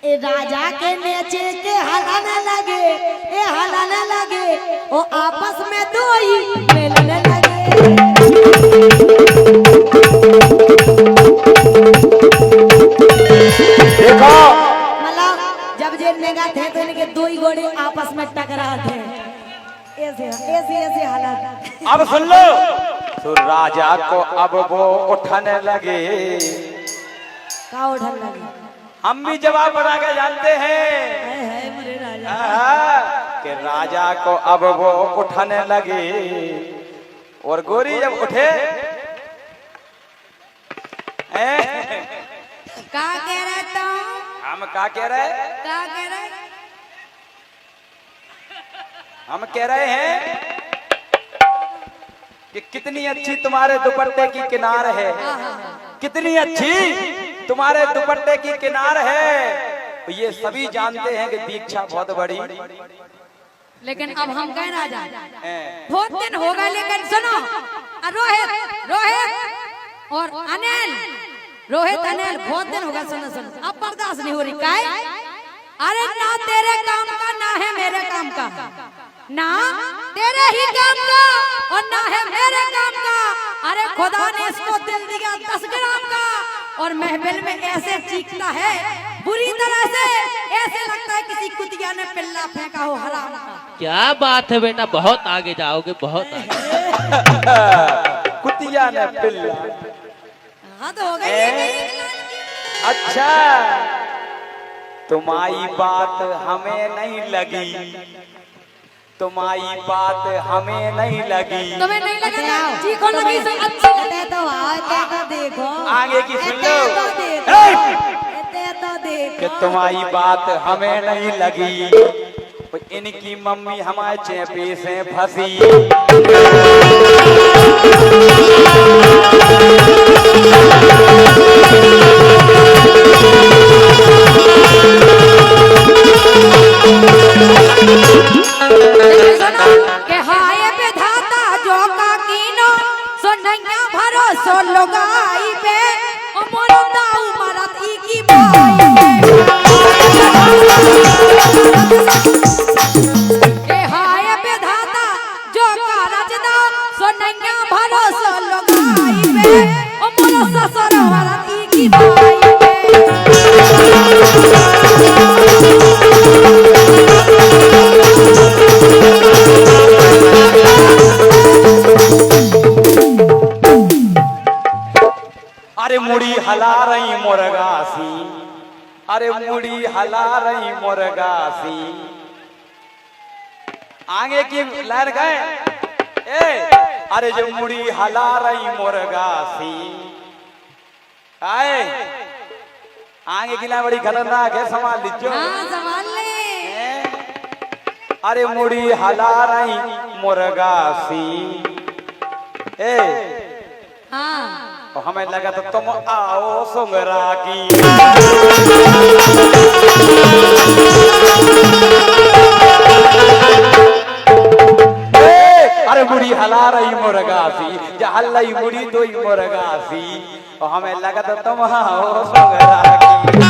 राजा के नेचे के हलाने लगे, हलाने लगे, वो आपस में दो ही मिलने लगे। देखो मतलब जब जेल में गए थे तो इनके दो ही घोड़े आपस में टकरा थे। ऐसे ऐसे ऐसे हालात। अब सुन लो, तो राजा को अब वो उठाने लगे। का उठाने लगे? हम भी जवाब बना के जानते हैं मेरे राजा कि राजा को अब वो उठाने लगे। और गोरी जब उठे का कह रहे तो? हम क्या कह रहे? का कह रहे? हम कह रहे हैं कि कितनी अच्छी तुम्हारे दुपट्टे की किनार है, कितनी अच्छी तुम्हारे दुपट्टे की किनार है। ये सभी जानते हैं कि दीक्षा बहुत बड़ी। लेकिन अब हम कह राजा बहुत दिन हो गए, लेकिन सुनो रोहित रोहित और अनिल, रोहित अनिल बहुत दिन हो गए। सुनो सुनो, अब बर्दाश्त नहीं हो रही। काय? अरे ना तेरे काम का ना है मेरे काम का, ना तेरे ही काम का और ना है मेरे काम का। अरे खुदा ने इसको दिल दिया 10 ग्राम का और महफिल में ऐसे चीखता है बुरी तरह से, ऐसे लगता है किसी कुतिया ने पिल्ला फेंका हो हराम का। क्या बात है बेटा, बहुत आगे जाओगे, बहुत आगे। कुतिया ने पिल्ला। हद हो गई। अच्छा, तुम्हारी बात हमें नहीं लगी, तुम्हारी बात हमें नहीं लगी। तुम्हें नहीं लगा? जी को लगी तो अच्छी है तो आते तो देखो, आगे की सुन लो तो देखो कि तुम्हारी बात हमें नहीं लगी। इनकी मम्मी हमारे चेपे से फंसी। के हाय विधाता जो का कीनो सो नैया भरोसो लोगाई पे मोरो दाऊ मरत ई की भाई के हाय विधाता जो का रचदा सो नैया भरोसो लोगाई पे मोरो ससुर मरत ई की भाई अरे मुड़ी हला रही मुर्गासी, अरे मुड़ी हला रही मुर्गासी। आगे की लाइन गए। अरे जो मुड़ी हला रही मुर्गासी। आए आगे की लाइन बड़ी खतरनाक है, संभाल लीजिए। हाँ संभाल ले। अरे मुड़ी हला रही मुर्गासी। हाँ तो हमें लगा तो तुम आओ सुंगरा की। अरे मुड़ी हला रही मुर्गासी, जहल रही मुड़ी तो ही मुर्गासी। और हमें लगा तो तुम आओ सुंगरा की।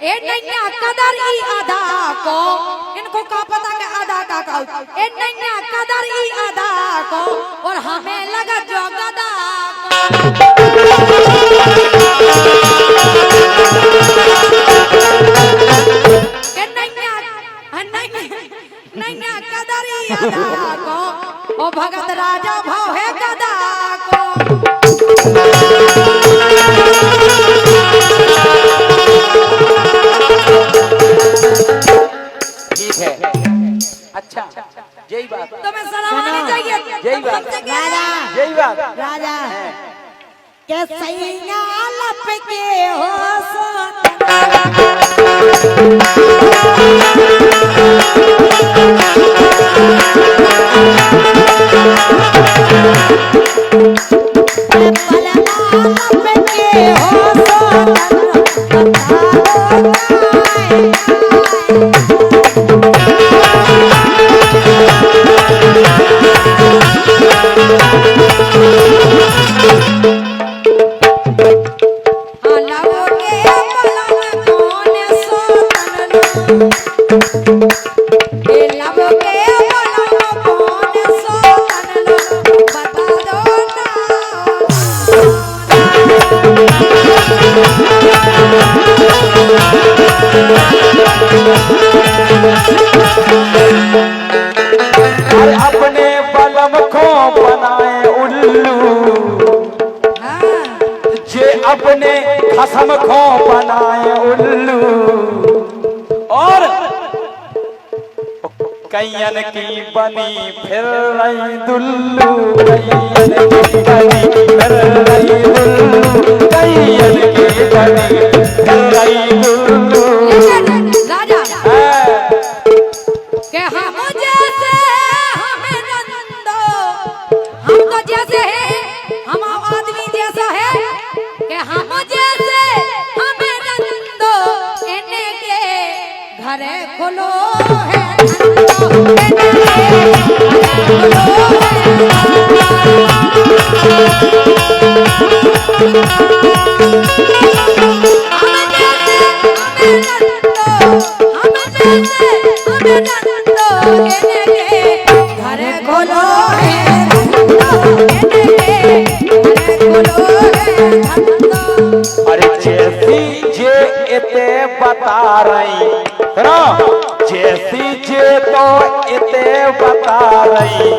ए नैया कदर ई अदा को, इनको का पता के अदा का ए नैया कदर ई अदा को और हमें लगा जो गदा को नैया कदर ई अदा को ओ भगत राजा भाव है गदा को। अच्छा यही बात तो मैं सलाम आनी चाहिए। यही बात राजा, यही बात राजा के सैया लपके हो अरे अपने बलम को बनाए उल्लू, जे अपने खसम को बनाए उल्लू, और कैयन की बनी फिर रही दुल्लू, कैयन की बनी फिर रही दुल्लू, कैयन की बनी फिर रही दुल्लू। राजा के हम जैसे हमें नंदो, हम तो जैसे हैं, हम आदमी जैसा है कि हम जैसे हमें नंदो, इन्हें के घरे खोलो है नंदो, घरे खोलो है अरे जैसी जे इते बता रही ना, जैसी जे तो इते बता रही,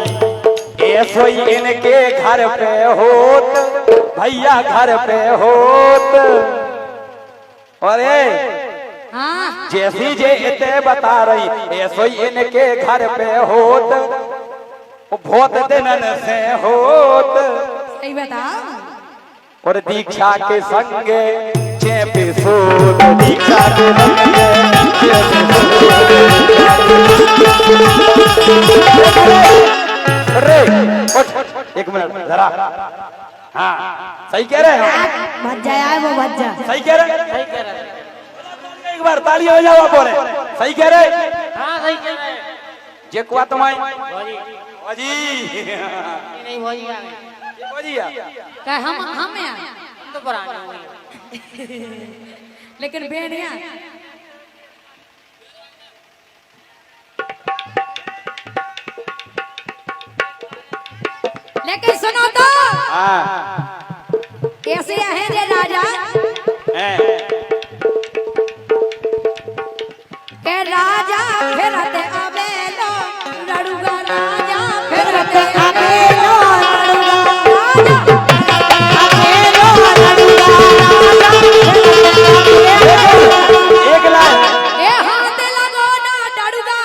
ऐसो ही इनके घर पे होत, भैया घर पे होत। अरे हाँ जैसी जे इते बता रही, ऐसो ही इनके घर पे होत, बहुत दिनन से होत। सही बताओ। और दीक्षा के संगे चेपे सोत, दीक्षा के संगे अरे एक मिनट जरा, हाँ सही कह रहे हैं, भज जाए वो भज जा। सही कह रहे हैं, सही कह रहे हैं। एक बार ताली हो जाओ आप बोले, सही कह रहे हैं। हाँ सही कह रहे हैं। जे कुआ तुम्हारी भौजी बाजी नहीं, भौजी आ गए। बाजी क्या हम यार हम तो पुराने हो गए। लेकिन बेनिया लेकिन सुनो तो, हाँ कैसे है रे राजा के राजा फिरते अबेलो लड़ुगा, राजा फिरते अबेलो लड़ुगा, एक लाइन ए हाथ लगो ना डड़ुगा,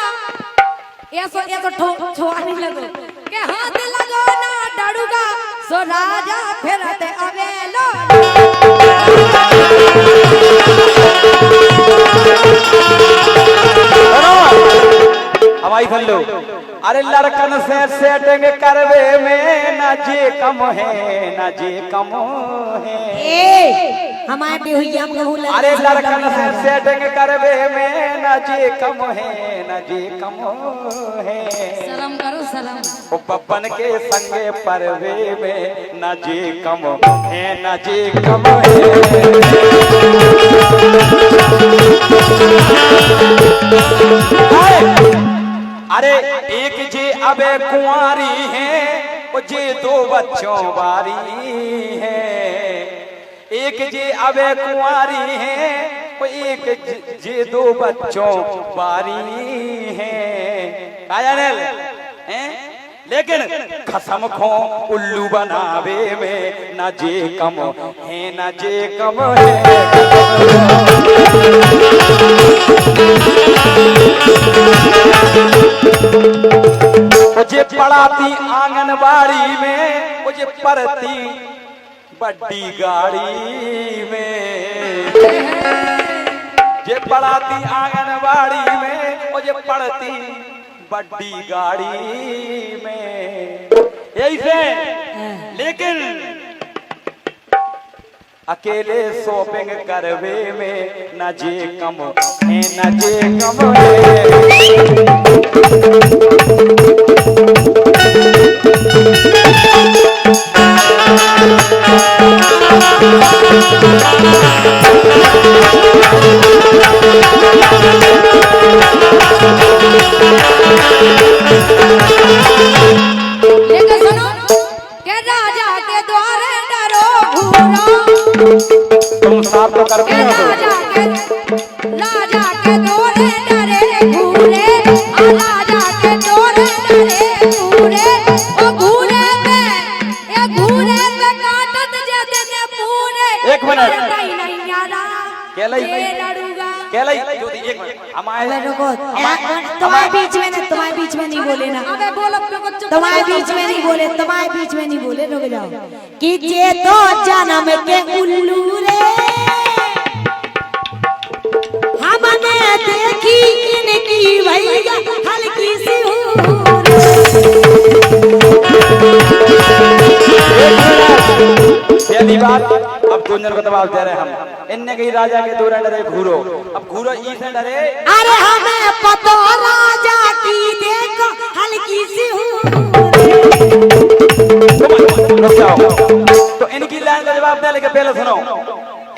ये तो छोआनी लगो के हाथ लगो ना डड़ुगा, सो राजा फिरते अबेलो। हवाई फल लो। अरे लड़कन से सेटिंग करवे में ना जे कम है, ना जे कम है। हमारे बेहुइया कहू लग। अरे लड़कन से सेटिंग करवे में ना जे कम है, ना जे कम है। शर्म करो शर्म। ओ बब्बन के संगे परवे में ना जे कम है, ना जे कम है। अरे एक जे अबे कुंवारी है, वो जे दो बच्चों वारी है। एक जे अबे कुंवारी है, वो एक जे दो बच्चों वारी है। कायानेल हैं? लेकिन खसम खो उल्लू बनावे में ना जे कम है, ना जे कम है। मुझे पढ़ाती आंगनबाड़ी में, मुझे पढ़ती बड्डी गाड़ी में। जे पढ़ाती आंगनबाड़ी में, मुझे पढ़ती बड्डी गाड़ी में। यही से लेकिन अकेले शॉपिंग करवे में ना जे कम है, ना जे कम है। लेकिन सुनो के राजा के द्वारे डरो घूरो तुम साफ तो कर के राजा के द्वारे डरे घूरे राजा के द्वारे डरे घूरे ओ घूरे पे काटत जे देने पूरे एक मिनट। नहीं नहीं यारा केलई ये लड़ूगा केलई ज्योति एक मिनट हम आए हैं तुम्हारे बीच में नहीं, तुम्हारे बीच में नहीं बोले ना, अबे बोल अपने को चुप तुम्हारे बीच में नहीं बोले, तुम्हारे बीच में नहीं बोले, रुक जाओ। कि जे तो जन्म के उल्लू रे हमने देखी इनकी भैया हल्की सी हूर। पहली बात अब गुंजन को दबाव दे रहे हम इनने कही राजा के दौरे डरे घूरो अब घूरो ई से डरे अरे हमें पता राजा की देखो हल्की सी हूर। रुक जाओ तो इनकी लाइन का जवाब दे लेके पहले सुनो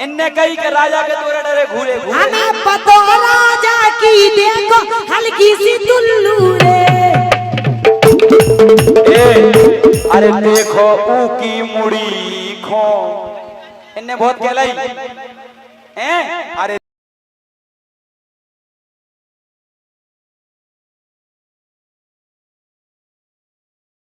इनने कही कि राजा के दौरे डरे घूरे घूरे हमें पता राजा की देखो हल्की सी दुल्लू रे। ए अरे देखो ऊ की मुड़ी खो इनने बहुत कहलाई हैं अरे